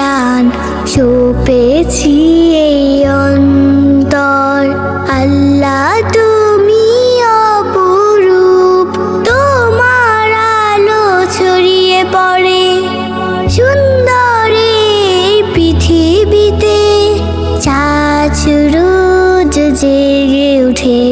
প্রাণ সপেছি এই অন্তর। আল্লাহ তুমি অপরূপ, তোমার আলো ছড়িয়ে পড়ে সুন্দর এই পৃথিবীতে। চাঁদ রোজ জেগে উঠে